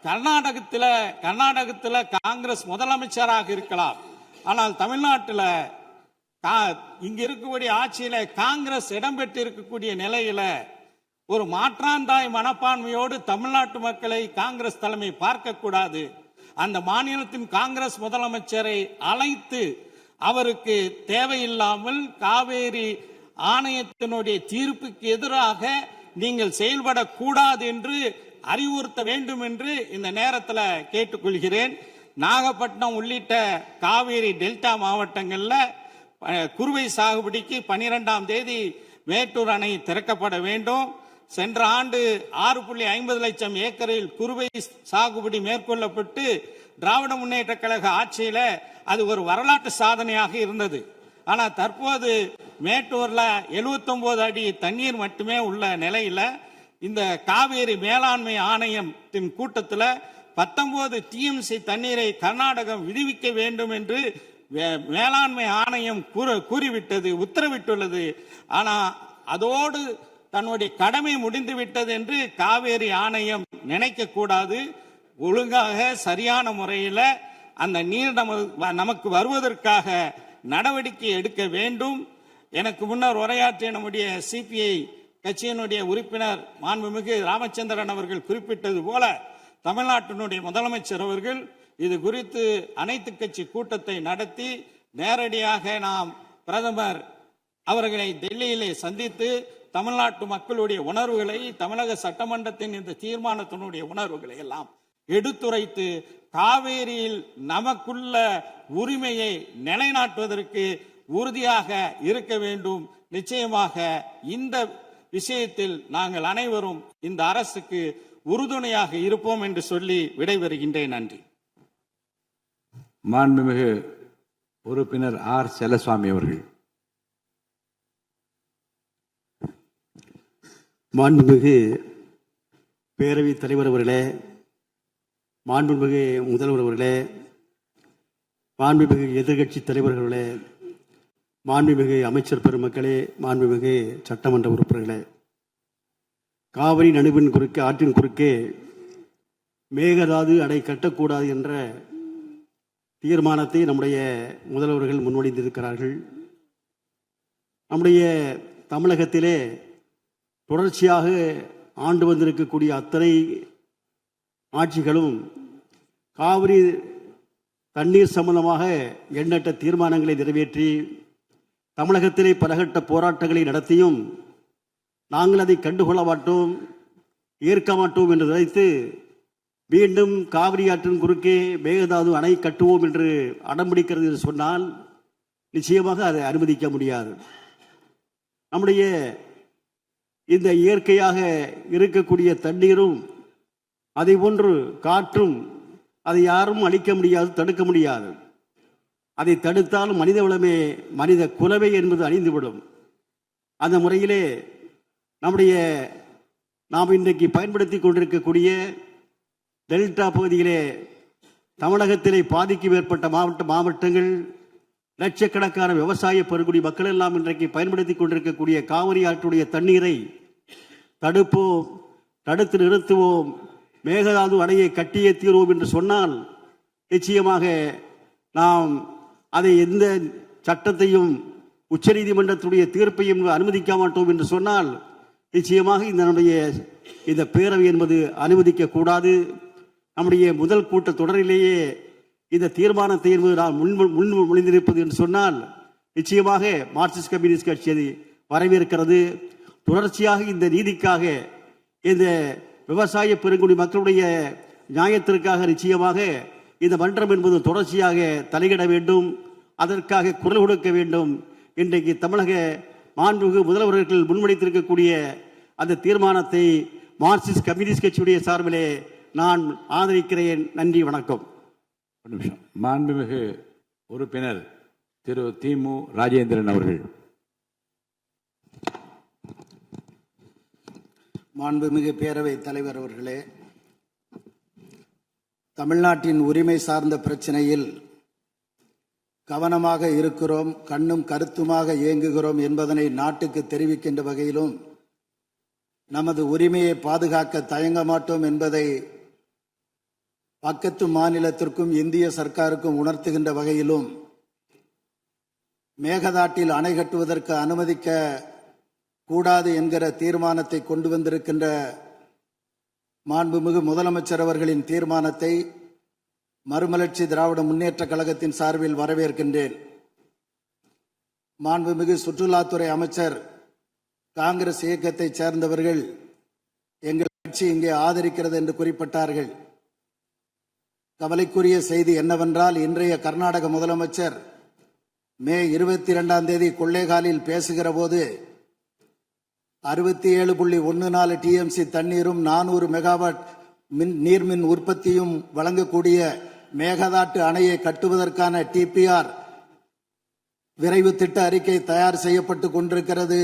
கர்நாடகத்தில் காங்கிரஸ் முதலமைச்சராக இருக்கலாம், ஆனால் தமிழ்நாட்டில் இங்க இருக்கக்கூடிய ஆட்சியில காங்கிரஸ் இடம்பெற்று இருக்கக்கூடிய நிலையில ஒரு மாற்றாந்தாய் மனப்பான்மையோடு தமிழ்நாட்டு மக்களை காங்கிரஸ் தலைமை பார்க்க கூடாது. அந்த மாநிலத்தின் காங்கிரஸ் முதலமைச்சரை அழைத்து அவருக்கு தேவையில்லாமல் காவேரி ஆணையத்தினுடைய தீர்ப்புக்கு எதிராக நீங்கள் செயல்படக்கூடாது என்று அறிவுறுத்த வேண்டும் என்று இந்த நேரத்தில் கேட்டுக்கொள்கிறேன். நாகப்பட்டினம் உள்ளிட்ட காவேரி டெல்டா மாவட்டங்களில் குறுவை சாகுபடிக்கு 12ஆம் தேதி மேட்டூர் அணை திறக்கப்பட வேண்டும். சென்ற ஆண்டு 6.50 லட்சம் ஏக்கரில் குறுவை சாகுபடி மேற்கொள்ளப்பட்டு திராவிட முன்னேற்ற கழக ஆட்சியில அது ஒரு வரலாற்று சாதனையாக இருந்தது. ஆனால் தற்போது மேட்டூர்ல 79 அடி தண்ணீர் மட்டுமே உள்ள நிலையில இந்த காவேரி மேலாண்மை ஆணையத்தின் கூட்டத்தில் 19 டிஎம்சி தண்ணீரை கர்நாடகம் விடுவிக்க வேண்டும் என்று மேலாண்மை ஆணையம் கூறிவிட்டது, உத்தரவிட்டுள்ளது. ஆனா அதோடு தன்னுடைய கடமை முடிந்து விட்டது என்று காவேரி ஆணையம் நினைக்க கூடாது. ஒழுங்காக சரியான முறையில் அந்த நீர் நமக்கு வருவதற்காக நடவடிக்கை எடுக்க வேண்டும். எனக்கு முன்னர் உரையாற்றிய நம்முடைய சிபிஐ கட்சியினுடைய உறுப்பினர் மாண்புமிகு ராமச்சந்திரன் அவர்கள் குறிப்பிட்டது போல தமிழ்நாட்டினுடைய முதலமைச்சர் அவர்கள் இது குறித்து அனைத்து கட்சி கூட்டத்தை நடத்தி நேரடியாக நாம் பிரதமர் அவர்களை டெல்லியிலே சந்தித்து தமிழ்நாட்டு மக்களுடைய உணர்வுகளை, தமிழக சட்டமன்றத்தின் இந்த தீர்மானத்தினுடைய உணர்வுகளை எல்லாம் எடுத்துரைத்து காவேரியில் நமக்குள்ள உரிமையை நிலைநாட்டுவதற்கு உறுதியாக இருக்க வேண்டும். நிச்சயமாக இந்த விஷயத்தில் நாங்கள் அனைவரும் இந்த அரசுக்கு உறுதுணையாக இருப்போம் என்று சொல்லி விடைபெறுகின்றேன். நன்றி. மாண்புமிகு உறுப்பினர் ஆர் செல்லசுவாமி அவர்கள். மாண்புமிகு பேரவைத் தலைவர் அவர்களே, மாண்புமிகு முதல்வர் அவர்களே, மாண்புமிகு எதிர்கட்சி தலைவர்களே, மாண்புமிகு அமைச்சர் பெருமக்களே, மாண்புமிகு சட்டமன்ற உறுப்பினர்களே, காவிரி நடுவின் குறுக்கே ஆற்றின் குறுக்கே மேகதாது அணை கட்டக்கூடாது என்ற தீர்மானத்தை நம்முடைய முதல்வர்கள் முன்மொழிந்திருக்கிறார்கள். நம்முடைய தமிழகத்திலே தொடர்ச்சியாக ஆண்டு வந்திருக்கக்கூடிய அத்தனை ஆட்சிகளும் காவிரி தண்ணீர் சம்பந்தமாக எண்ணற்ற தீர்மானங்களை நிறைவேற்றி தமிழகத்திலே பலகட்ட போராட்டங்களை நடத்தியும் நாங்கள் அதை கண்டுகொள்ள மாட்டோம், ஏற்க மாட்டோம் என்று நினைத்து மீண்டும் காவிரி ஆற்றின் குறுக்கே மேகதாது அணை கட்டுவோம் என்று அடம்பிடிக்கிறது என்று சொன்னால் நிச்சயமாக அதை அனுமதிக்க முடியாது. நம்முடைய இந்த இயற்கையாக இருக்கக்கூடிய தண்ணீரும் அதை போன்று காற்றும் அதை யாரும் அழிக்க முடியாது, தடுக்க முடியாது. அதை தடுத்தாலும் மனித வளமே மனித குலவை என்பது அழிந்துவிடும். அந்த முறையிலே நாம் இன்றைக்கு பயன்படுத்தி கொண்டிருக்கக்கூடிய டெல்டா பகுதியிலே தமிழகத்திலே பாதிக்கும் ஏற்பட்ட மாவட்டங்கள், லட்சக்கணக்கான விவசாய பெருங்குடி மக்கள் எல்லாம் இன்றைக்கு பயன்படுத்தி கொண்டிருக்கக்கூடிய காவிரி ஆற்றுடைய தண்ணீரை தடுப்போம், தடுத்து நிறுத்துவோம், மேகதாது அணையை கட்டியே தீர்வோம் என்று சொன்னால் நிச்சயமாக நாம் அதை எந்த சட்டத்தையும் உச்சநீதிமன்றத்துடைய தீர்ப்பையும் அனுமதிக்க மாட்டோம் என்று சொன்னால் நிச்சயமாக இந்த பேரவை என்பது அனுமதிக்க கூடாது. நம்முடைய முதல் கூட்ட தொடரிலேயே இந்த தீர்மானத்தை என்பது நாம் முன்மொழிந்திருப்பது என்று சொன்னால் நிச்சயமாக மார்க்சிஸ்ட் கம்யூனிஸ்ட் கட்சி அதை வரவேற்கிறது. தொடர்ச்சியாக இந்த நீதிக்காக, இந்த விவசாய பெருங்குடி மக்களுடைய நியாயத்திற்காக நிச்சயமாக இந்த மன்றம் என்பது தொடர்ச்சியாக தலையிட வேண்டும், அதற்காக குரல் கொடுக்க வேண்டும். இன்றைக்கு தமிழக மாண்புமிகு முதல்வர்கள் முன்வைத்திருக்கக்கூடிய அந்த தீர்மானத்தை மார்க்சிஸ்ட் கம்யூனிஸ்ட் கட்சியுடைய சார்பிலே நான் ஆதரிக்கிறேன். நன்றி, வணக்கம். ஒரு நிமிஷம். மாண்புமிகு உறுப்பினர் திரு திமு ராஜேந்திரன் அவர்கள். மாண்புமிகு பேரவை தலைவர் அவர்களே, தமிழ்நாட்டின் உரிமை சார்ந்த பிரச்சனையில் கவனமாக இருக்கிறோம், கண்ணும் கருத்துமாக இயங்குகிறோம் என்பதனை நாட்டுக்கு தெரிவிக்கின்ற வகையிலும் நமது உரிமையை பாதுகாக்க தயங்க மாட்டோம் என்பதை பக்கத்து மாநிலத்திற்கும் இந்திய சர்க்காருக்கும் உணர்த்துகின்ற வகையிலும் மேகதாட்டில் அணை கட்டுவதற்கு அனுமதிக்க கூடாது என்கிற தீர்மானத்தை கொண்டு வந்திருக்கின்ற மாண்புமிகு முதலமைச்சர் அவர்களின் தீர்மானத்தை மறுமலர்ச்சி திராவிட முன்னேற்ற கழகத்தின் சார்பில் வரவேற்கின்றேன். மாண்புமிகு சுற்றுலாத்துறை அமைச்சர் காங்கிரஸ் இயக்கத்தைச் சேர்ந்தவர்கள் எங்கள் கட்சி இங்கே ஆதரிக்கிறது என்று குறிப்பிட்டார்கள். கவலைக்குரிய செய்தி என்னவென்றால், இன்றைய கர்நாடக முதலமைச்சர் மே 22 கொள்ளைகாலில் பேசுகிற போது 67.14 டிஎம்சி தண்ணீரும் 400 மெகாவாட் நீர்மின் உற்பத்தியும் வழங்கக்கூடிய மேகதாட்டு அணையை கட்டுவதற்கான டிபிஆர் விரைவு திட்ட அறிக்கை தயார் செய்யப்பட்டு கொண்டிருக்கிறது,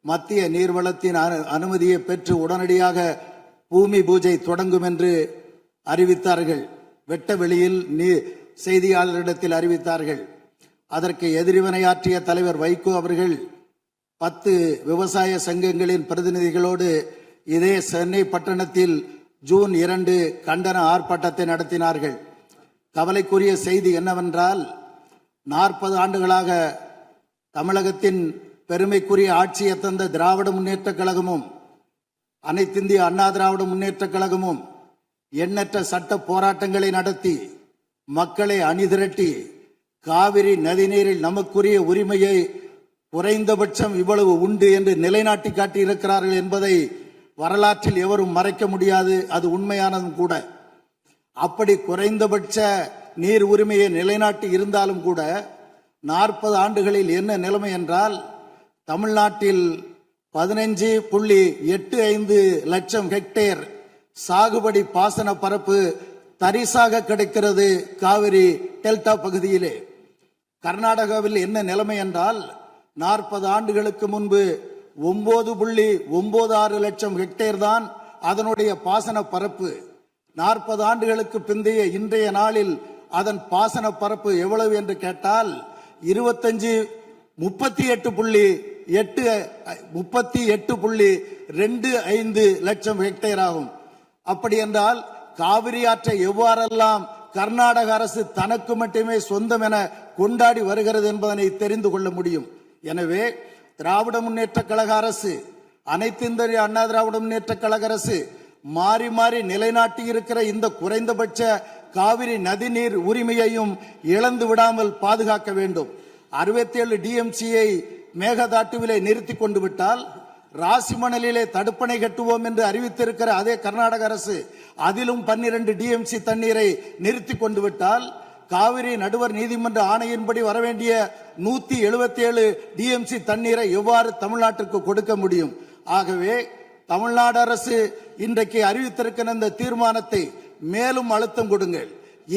மத்திய நீர்வளத்தின் அனுமதியை பெற்று உடனடியாக பூமி பூஜை தொடங்கும் என்று அறிவித்தார்கள். வெட்ட வெளியில் செய்தியாளரிடத்தில் அறிவித்தார்கள். அதற்கு எதிர்வினையாற்றிய தலைவர் வைகோ அவர்கள் 10 விவசாய சங்கங்களின் பிரதிநிதிகளோடு இதே சென்னை பட்டணத்தில் ஜூன் 2 கண்டன ஆர்ப்பாட்டத்தை நடத்தினார்கள். கவலைக்குரிய செய்தி என்னவென்றால், 40 ஆண்டுகளாக தமிழகத்தின் பெருமைக்குரிய ஆட்சியை தந்த திராவிட முன்னேற்ற கழகமும் அனைத்திந்திய அண்ணா திராவிட முன்னேற்ற கழகமும் எண்ணற்ற சட்ட போராட்டங்களை நடத்தி மக்களை அணிதிரட்டி காவிரி நதிநீரில் நமக்குரிய உரிமையை குறைந்தபட்சம் இவ்வளவு உண்டு என்று நிலைநாட்டி காட்டியிருக்கிறார்கள் என்பதை வரலாற்றில் எவரும் மறைக்க முடியாது. அது உண்மையானதும் கூட. அப்படி குறைந்தபட்ச நீர் உரிமையை நிலைநாட்டி இருந்தாலும் கூட 40 ஆண்டுகளில் என்ன நிலைமை என்றால், தமிழ்நாட்டில் 15.85 லட்சம் ஹெக்டேர் சாகுபடி பாசன பரப்பு தரிசாக கிடைக்கிறது காவிரி டெல்டா பகுதியிலே. கர்நாடகாவில் என்ன நிலைமை என்றால், 40 ஆண்டுகளுக்கு முன்பு 9.96 லட்சம் ஹெக்டேர் தான் அதனுடைய பாசன பரப்பு. 40 ஆண்டுகளுக்கு பிந்தைய இன்றைய நாளில் அதன் பாசன பரப்பு எவ்வளவு என்று கேட்டால் 38.25 லட்சம் ஹெக்டேர் ஆகும். அப்படி என்றால் காவிரி ஆற்றை எவ்வாறெல்லாம் கர்நாடக அரசு தனக்கு மட்டுமே சொந்தம் என கொண்டாடி வருகிறது என்பதனை தெரிந்து கொள்ள முடியும். எனவே திராவிட முன்னேற்ற கழக அரசு, அனைத்து இந்திய அண்ணா திராவிட முன்னேற்ற கழக அரசு மாறி மாறி நிலைநாட்டி இருக்கிற இந்த குறைந்தபட்ச காவிரி நதிநீர் உரிமையையும் இழந்து விடாமல் பாதுகாக்க வேண்டும். 67 டிஎம்சியை மேகதாட்டுவிலே நிறுத்தி கொண்டு விட்டால், ராசிமணலிலே தடுப்பணை கட்டுவோம் என்று அறிவித்திருக்கிற அதே கர்நாடக அரசு அதிலும் 12 டிஎம்சி தண்ணீரை நிறுத்தி கொண்டு விட்டால், காவிரி நடுவர் நீதிமன்ற ஆணையின்படி வரவேண்டிய 177 டிஎம்சி தண்ணீரை எவ்வாறு தமிழ்நாட்டிற்கு கொடுக்க முடியும்? ஆகவே தமிழ்நாடு அரசு இன்றைக்கு அறிவித்திருக்கிற இந்த தீர்மானத்தை மேலும் அழுத்தம் கொடுங்கள்.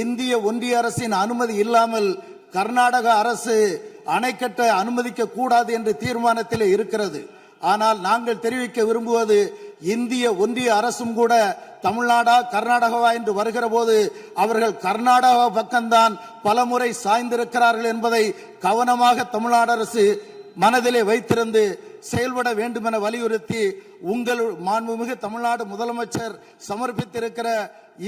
இந்திய ஒன்றிய அரசின் அனுமதி இல்லாமல் கர்நாடக அரசு அணை கட்ட அனுமதிக்க கூடாது என்று தீர்மானத்தில் இருக்கிறது. ஆனால் நாங்கள் தெரிவிக்க விரும்புவது, இந்திய ஒன்றிய அரசும் கூட தமிழ்நாடா கர்நாடகாவா என்று வருகிற போது அவர்கள் கர்நாடகா பக்கம்தான் பலமுறை சாய்ந்திருக்கிறார்கள் என்பதை கவனமாக தமிழ்நாடு அரசு மனதிலே வைத்திருந்து செயல்பட வேண்டும் என வலியுறுத்தி உங்கள் மாண்புமிகு தமிழ்நாடு முதலமைச்சர் சமர்ப்பித்திருக்கிற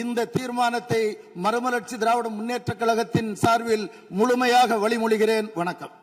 இந்த தீர்மானத்தை மறுமலர்ச்சி திராவிட முன்னேற்ற கழகத்தின் சார்பில் முழுமையாக வழிமொழிகிறேன். வணக்கம்.